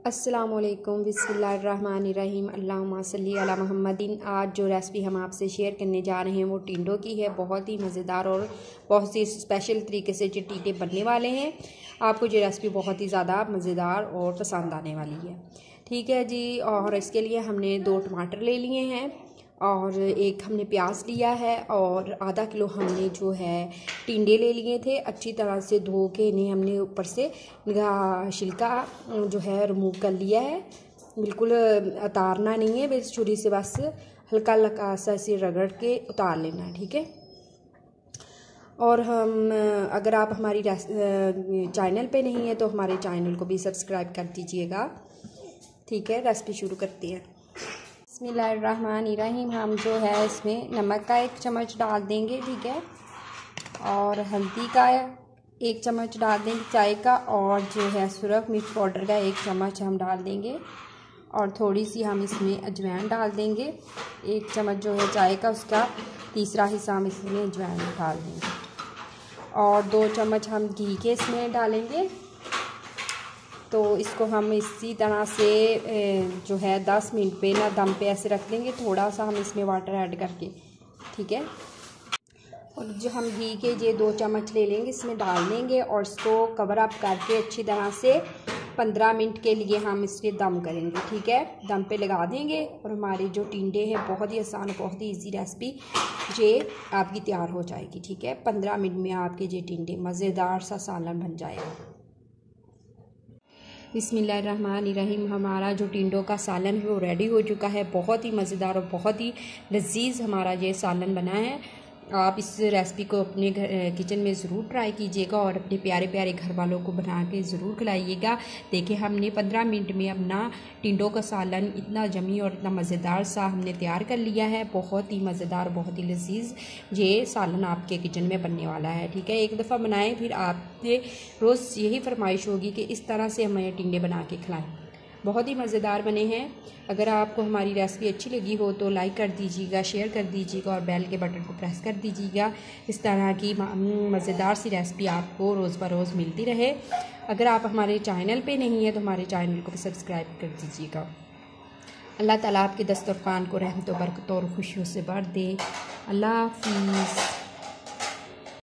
अस्सलामुअलैकुम बिस्मिल्लाहिर्रहमानिर्रहीम अल्लाहुम्मा सल्ली अला मुहम्मदिन। आज जो रेसिपी हम आपसे शेयर करने जा रहे हैं वो टिंडों की है। बहुत ही मज़ेदार और बहुत ही स्पेशल तरीके से जो टिंडे बनने वाले हैं। आपको ये रेसिपी बहुत ही ज़्यादा मज़ेदार और पसंद आने वाली है। ठीक है जी। और इसके लिए हमने 2 टमाटर ले लिए हैं और एक हमने प्याज लिया है और आधा किलो हमने जो है टिंडे ले लिए थे। अच्छी तरह से धो के इन्हें हमने ऊपर से इनका छिलका जो है रिमूव कर लिया है। बिल्कुल उतारना नहीं है, बस छुरी से बस हल्का हल्का सा इसे रगड़ के उतार लेना है। ठीक है। और हम अगर आप हमारी चैनल पे नहीं है तो हमारे चैनल को भी सब्सक्राइब कर दीजिएगा। ठीक है, रेसिपी शुरू करते हैं। बिस्मिल्लाहिर्रहमानिर्रहीम। हम जो है इसमें नमक का 1 चम्मच डाल देंगे। ठीक है। और हल्दी का 1 चम्मच डाल देंगे चाय का, और जो है सुरख मिर्च पाउडर का 1 चम्मच हम डाल देंगे, और थोड़ी सी हम इसमें अजवाइन डाल देंगे। 1 चम्मच जो है चाय का, उसका तीसरा हिस्सा हम इसमें अजवाइन डाल देंगे, और 2 चम्मच हम घी के इसमें डालेंगे। तो इसको हम इसी तरह से जो है 10 मिनट पे ना दम पे ऐसे रख देंगे, थोड़ा सा हम इसमें वाटर ऐड करके। ठीक है। और जो हम घी के ये 2 चम्मच ले लेंगे, इसमें डाल देंगे और इसको कवर अप करके अच्छी तरह से 15 मिनट के लिए हम इसके दम करेंगे। ठीक है, दम पे लगा देंगे और हमारे जो टिंडे हैं बहुत ही आसान, बहुत ही इजी रेसिपी ये आपकी तैयार हो जाएगी। ठीक है, 15 मिनट में आपके ये टिंडे मज़ेदार सा सालन बन जाएगा। बिस्मिल्लाहिर्रहमानिर्रहीम। हमारा जो टिंडों का सालन है वो रेडी हो चुका है। बहुत ही मज़ेदार और बहुत ही लजीज हमारा ये सालन बना है। आप इस रेसिपी को अपने किचन में ज़रूर ट्राई कीजिएगा और अपने प्यारे प्यारे घर वालों को बना के ज़रूर खिलाइएगा। देखिए, हमने 15 मिनट में अपना टिंडों का सालन इतना जमी और इतना मज़ेदार सा हमने तैयार कर लिया है। बहुत ही मज़ेदार, बहुत ही लजीज ये सालन आपके किचन में बनने वाला है। ठीक है, एक दफ़ा बनाएं, फिर आपसे रोज़ यही फरमाइश होगी कि इस तरह से हमें टिंडे बना के खिलाएँ। बहुत ही मज़ेदार बने हैं। अगर आपको हमारी रेसिपी अच्छी लगी हो तो लाइक कर दीजिएगा, शेयर कर दीजिएगा और बेल के बटन को प्रेस कर दीजिएगा। इस तरह की मज़ेदार सी रेसिपी आपको रोज़ बरोज़ मिलती रहे। अगर आप हमारे चैनल पे नहीं है तो हमारे चैनल को भी सब्सक्राइब कर दीजिएगा। अल्लाह ताला आपके दस्तरखान को रहमतों, बरकतों और खुशियों से भर दे। अल्लाह हाफ़िज़।